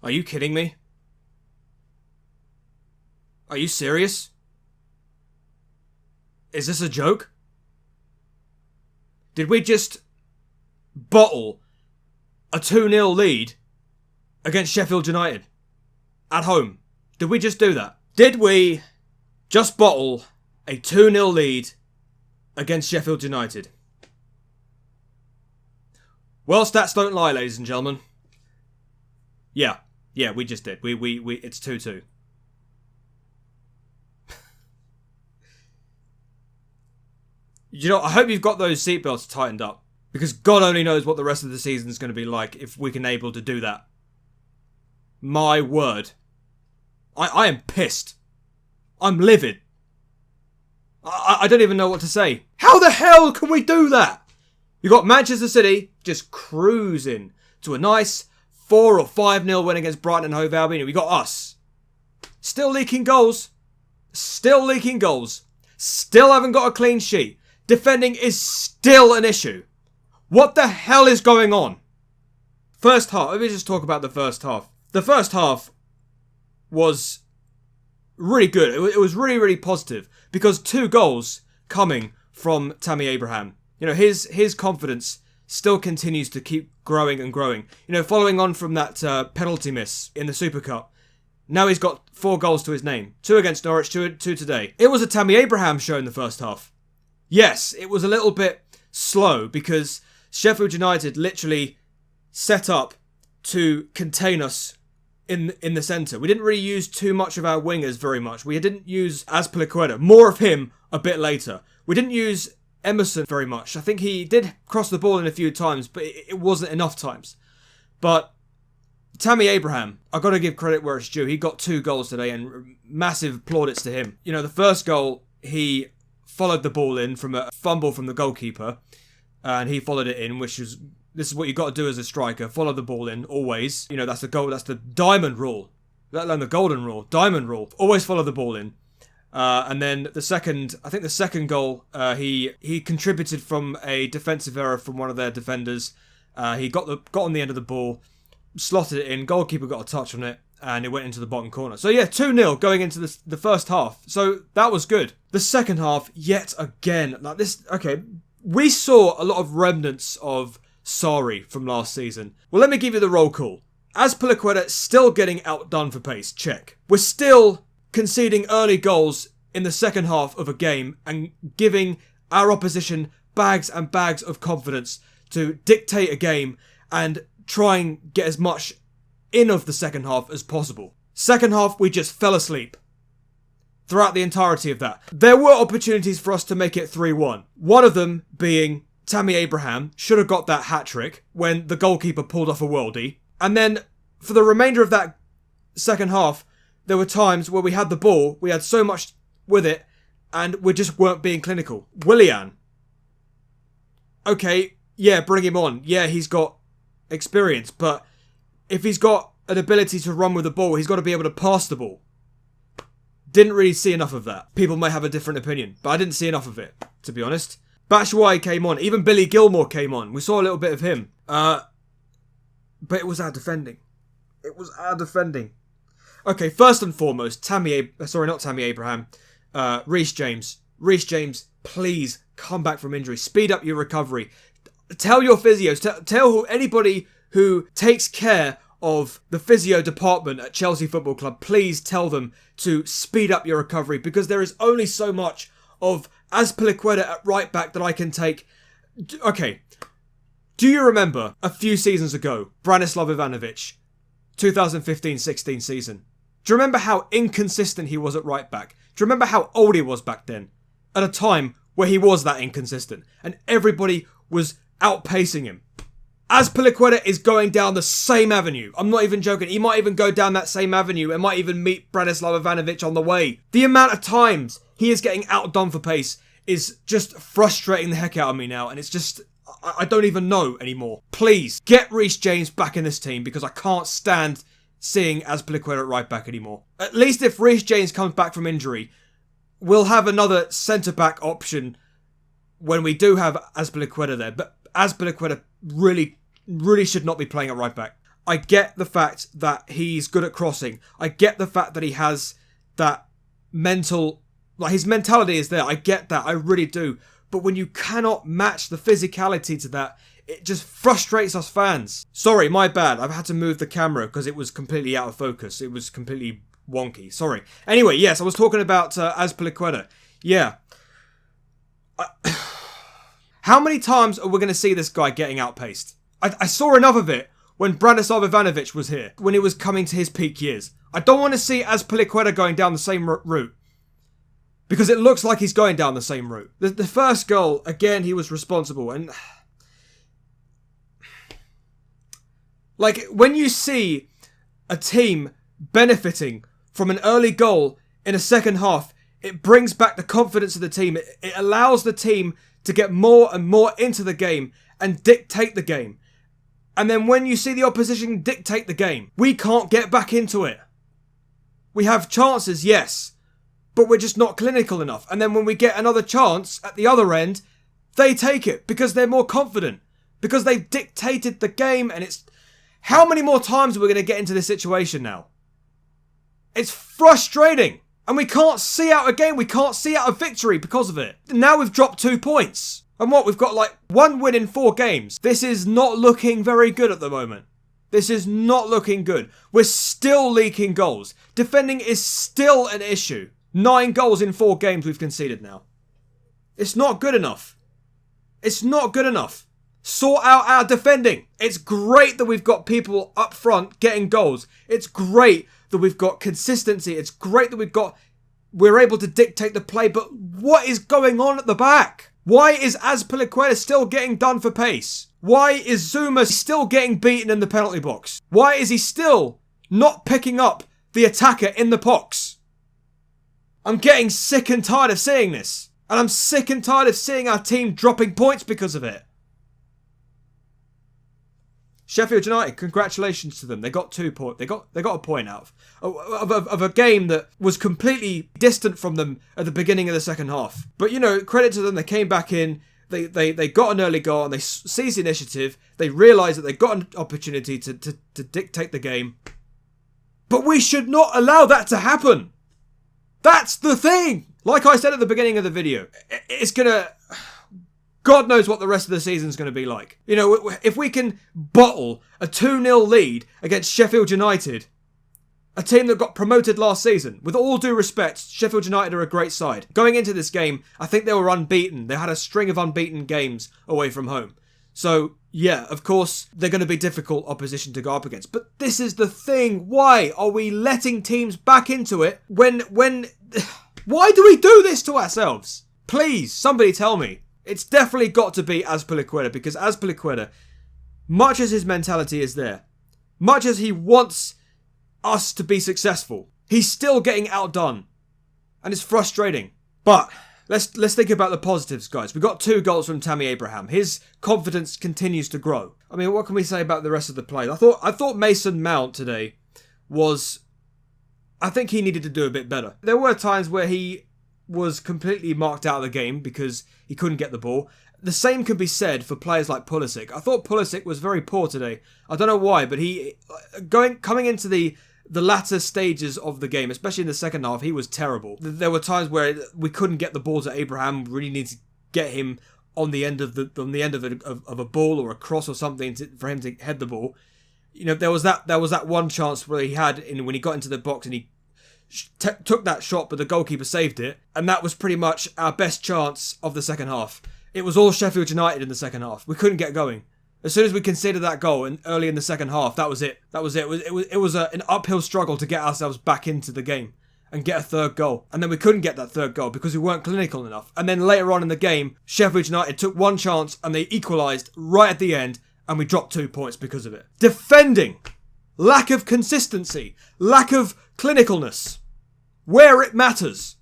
Are you kidding me? Are you serious? Is this a joke? Did we just bottle a 2-0 lead against Sheffield United at home? Did we just do that? Did we just bottle a 2-0 lead against Sheffield United? Well, stats don't lie, ladies and gentlemen. Yeah, we just did. We it's 2-2. You know, I hope you've got those seatbelts tightened up, because God only knows what the rest of the season is going to be like if we can able to do that. My word. I am pissed. I'm livid. I don't even know what to say. How the hell can we do that? You got Manchester City just cruising to a nice 4 or 5-0 win against Brighton and Hove Albion. We got us still leaking goals. Still haven't got a clean sheet. Defending is still an issue. What the hell is going on? First half. Let me just talk about the first half. The first half was really good. It was really, really positive because 2 goals coming from Tammy Abraham. You know, his confidence still continues to keep growing and growing. You know, following on from that penalty miss in the Super Cup, now he's got 4 goals to his name. 2 against Norwich, 2 today. It was a Tammy Abraham show in the first half. Yes, it was a little bit slow because Sheffield United literally set up to contain us in the centre. We didn't really use too much of our wingers very much. We didn't use Azpilicueta. More of him a bit later. We didn't use Emerson very much. I think he did cross the ball in a few times, but it wasn't enough times. But Tammy Abraham, I've got to give credit where it's due. He got 2 goals today and massive plaudits to him. You know, the first goal, he followed the ball in from a fumble from the goalkeeper, and he followed it in, this is what you got to do as a striker. Follow the ball in, always. You know, that's the goal, that's the diamond rule. Let alone the golden rule. Diamond rule. Always follow the ball in. And then the second goal, he contributed from a defensive error from one of their defenders. He got on the end of the ball, slotted it in, goalkeeper got a touch on it, and it went into the bottom corner. So yeah, 2-0 going into the first half. So that was good. The second half, yet again, like this, okay, we saw a lot of remnants of Sarri from last season. Well, let me give you the roll call. Azpilicueta still getting outdone for pace, check. We're still conceding early goals in the second half of a game and giving our opposition bags and bags of confidence to dictate a game and try and get as much in of the second half as possible. Second half, we just fell asleep throughout the entirety of that. There were opportunities for us to make it 3-1. One of them being Tammy Abraham should have got that hat-trick when the goalkeeper pulled off a worldie. And then for the remainder of that second half, there were times where we had the ball, we had so much with it, and we just weren't being clinical. Willian. Okay, yeah, bring him on. Yeah, he's got experience, but if he's got an ability to run with the ball, he's got to be able to pass the ball. Didn't really see enough of that. People may have a different opinion, but I didn't see enough of it, to be honest. Batshuayi came on. Even Billy Gilmore came on. We saw a little bit of him. But it was our defending. Okay, first and foremost, not Tammy Abraham. Reece James. Reece James, please come back from injury. Speed up your recovery. Tell your physios. Tell anybody who takes care of the physio department at Chelsea Football Club, please tell them to speed up your recovery, because there is only so much of Azpilicueta at right back that I can take. Okay, do you remember a few seasons ago, Branislav Ivanovic, 2015-16 season? Do you remember how inconsistent he was at right back? Do you remember how old he was back then? At a time where he was that inconsistent and everybody was outpacing him. Azpilicueta is going down the same avenue. I'm not even joking. He might even go down that same avenue and might even meet Branislav Ivanovic on the way. The amount of times he is getting outdone for pace is just frustrating the heck out of me now. And it's just, I don't even know anymore. Please, get Reece James back in this team, because I can't stand seeing Azpilicueta at right back anymore. At least if Reece James comes back from injury, we'll have another centre-back option when we do have Azpilicueta there. But Azpilicueta really should not be playing at right back. I get the fact that he's good at crossing. I get the fact that he has that mental, like his mentality is there. I get that. I really do. But when you cannot match the physicality to that, it just frustrates us fans. Sorry, my bad. I've had to move the camera because it was completely out of focus. It was completely wonky. Sorry. Anyway, yes, I was talking about Azpilicueta. Yeah. How many times are we going to see this guy getting outpaced? I saw enough of it when Branislav Ivanovic was here, when he was coming to his peak years. I don't want to see Azpilicueta going down the same route, because it looks like he's going down the same route. The first goal, again, he was responsible. And like, when you see a team benefiting from an early goal in a second half, it brings back the confidence of the team. It allows the team to get more and more into the game and dictate the game. And then when you see the opposition dictate the game, we can't get back into it. We have chances, yes, but we're just not clinical enough. And then when we get another chance at the other end, they take it because they're more confident, because they've dictated the game. And it's, how many more times are we going to get into this situation now? It's frustrating. And we can't see out a game. We can't see out a victory because of it. Now we've dropped 2 points. And what? We've got like 1 win in 4 games. This is not looking very good at the moment. This is not looking good. We're still leaking goals. Defending is still an issue. 9 goals in 4 games we've conceded now. It's not good enough. It's not good enough. Sort out our defending. It's great that we've got people up front getting goals. It's great that we've got consistency. It's great that we're able to dictate the play. But what is going on at the back? Why is Azpilicueta still getting done for pace? Why is Zuma still getting beaten in the penalty box? Why is he still not picking up the attacker in the box? I'm getting sick and tired of seeing this. And I'm sick and tired of seeing our team dropping points because of it. Sheffield United, congratulations to them. They got 2 points. They got a point out of a game that was completely distant from them at the beginning of the second half. But, you know, credit to them. They came back in. They got an early goal and they seized the initiative. They realised that they got an opportunity to dictate the game. But we should not allow that to happen. That's the thing. Like I said at the beginning of the video, it's going to... God knows what the rest of the season's going to be like. You know, if we can bottle a 2-0 lead against Sheffield United, a team that got promoted last season, with all due respect, Sheffield United are a great side. Going into this game, I think they were unbeaten. They had a string of unbeaten games away from home. So, yeah, of course, they're going to be difficult opposition to go up against. But this is the thing. Why are we letting teams back into it when... Why do we do this to ourselves? Please, somebody tell me. It's definitely got to be Azpilicueta, because Azpilicueta, much as his mentality is there, much as he wants us to be successful, he's still getting outdone. And it's frustrating. But let's think about the positives, guys. We got 2 goals from Tammy Abraham. His confidence continues to grow. I mean, what can we say about the rest of the play? I thought Mason Mount today was... I think he needed to do a bit better. There were times where he was completely marked out of the game because he couldn't get the ball. The same can be said for players like Pulisic. I thought Pulisic was very poor today. I don't know why, but coming into the latter stages of the game, especially in the second half, he was terrible. There were times where we couldn't get the ball to Abraham. We really needed to get him on the end of a ball or a cross or something for him to head the ball. You know, there was that one chance where he had when he got into the box and he took that shot, but the goalkeeper saved it, and that was pretty much our best chance of the second half. It was all Sheffield United in the second half. We couldn't get going. As soon as we conceded that goal early in the second half, that was it. It was an uphill struggle to get ourselves back into the game and get a third goal. And then we couldn't get that third goal because we weren't clinical enough. And then later on in the game, Sheffield United took one chance and they equalised right at the end, and we dropped 2 points because of it. Defending. Lack of consistency. Lack of clinicalness. Where it matters.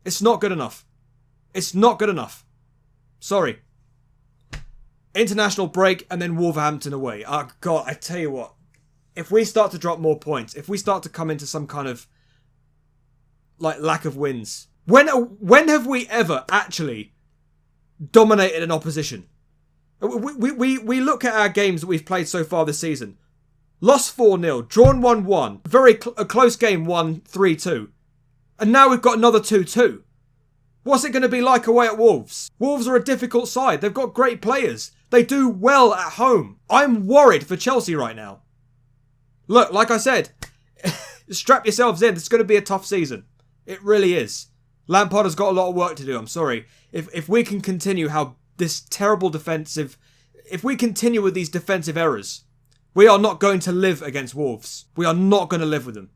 It's not good enough. It's not good enough. Sorry. International break and then Wolverhampton away. Oh, God, I tell you what. If we start to drop more points, if we start to come into some kind of lack of wins. When have we ever actually dominated an opposition? We look at our games that we've played so far this season. Lost 4-0, drawn 1-1, a close game 1-3-2. And now we've got another 2-2. What's it going to be like away at Wolves? Wolves are a difficult side. They've got great players. They do well at home. I'm worried for Chelsea right now. Look, like I said, strap yourselves in. It's going to be a tough season. It really is. Lampard has got a lot of work to do. I'm sorry. If we can continue if we continue with these defensive errors, we are not going to live against Wolves. We are not going to live with them.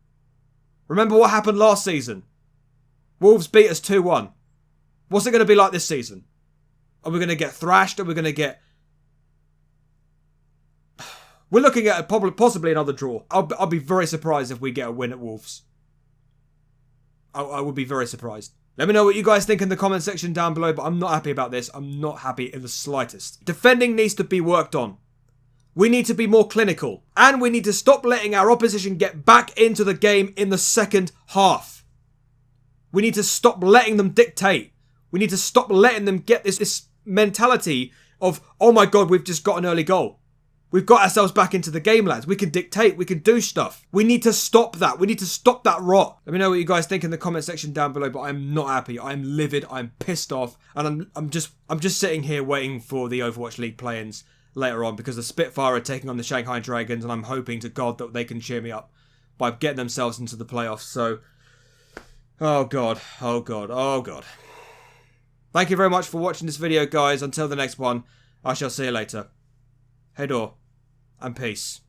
Remember what happened last season? Wolves beat us 2-1. What's it going to be like this season? Are we going to get thrashed? Are we going to get... We're looking at possibly another draw. I'll be very surprised if we get a win at Wolves. I would be very surprised. Let me know what you guys think in the comment section down below, but I'm not happy about this. I'm not happy in the slightest. Defending needs to be worked on. We need to be more clinical. And we need to stop letting our opposition get back into the game in the second half. We need to stop letting them dictate. We need to stop letting them get this mentality of, oh my god, we've just got an early goal. We've got ourselves back into the game, lads. We can dictate. We can do stuff. We need to stop that. We need to stop that rot. Let me know what you guys think in the comment section down below, but I'm not happy. I'm livid. I'm pissed off. And I'm just sitting here waiting for the Overwatch League play-ins later on because the Spitfire are taking on the Shanghai Dragons, and I'm hoping to God that they can cheer me up by getting themselves into the playoffs. So, oh God. Oh God. Oh God. Thank you very much for watching this video, guys. Until the next one, I shall see you later. Hey door. And peace.